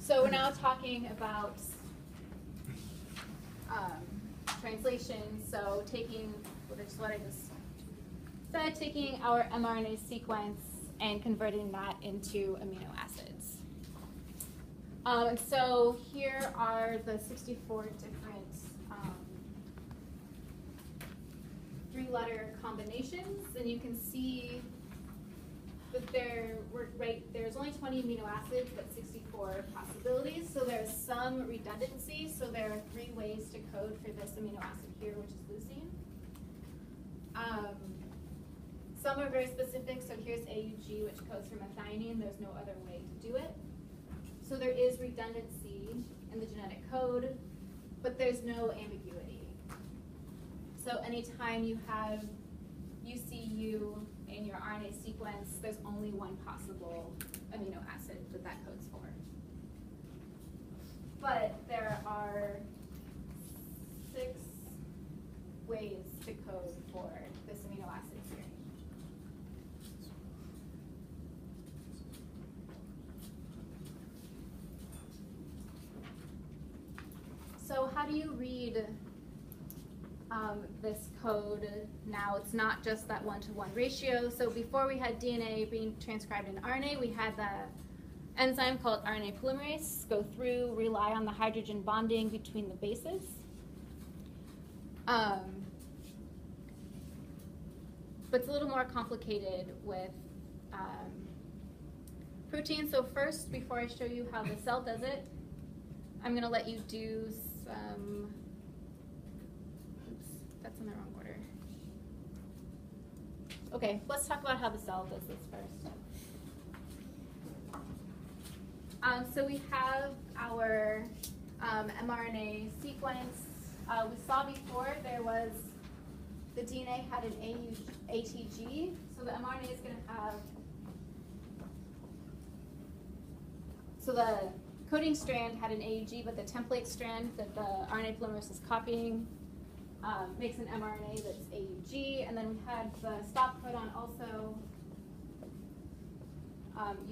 So we're now talking about translation. So taking what I just said, taking our mRNA sequence and converting that into amino acids. So here are the 64 different three-letter combinations, and you can see that there's only 20 amino acids, but 64 possibilities. So there's some redundancy. So there are 3 ways to code for this amino acid here, which is leucine. Some are very specific. So here's AUG, which codes for methionine. There's no other way to do it. So there is redundancy in the genetic code, but there's no ambiguity. So anytime you have UCU in your RNA sequence, there's only one possible amino acid that codes for. But there are 6 ways to code for this amino acid here. So how do you read this code now? It's not just that 1-to-1 ratio. So before we had DNA being transcribed in RNA, we had the enzyme called RNA polymerase go through, rely on the hydrogen bonding between the bases. But it's a little more complicated with protein. So first, before I show you how the cell does it, I'm going to let you do some, oops, that's in the wrong order. Okay, let's talk about how the cell does this first. So we have our mRNA sequence. We saw before there was, the DNA had an ATG, so the mRNA is going to have, so the coding strand had an AUG, but the template strand that the RNA polymerase is copying makes an mRNA that's AUG, and then we had the stop codon also,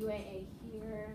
UAA here.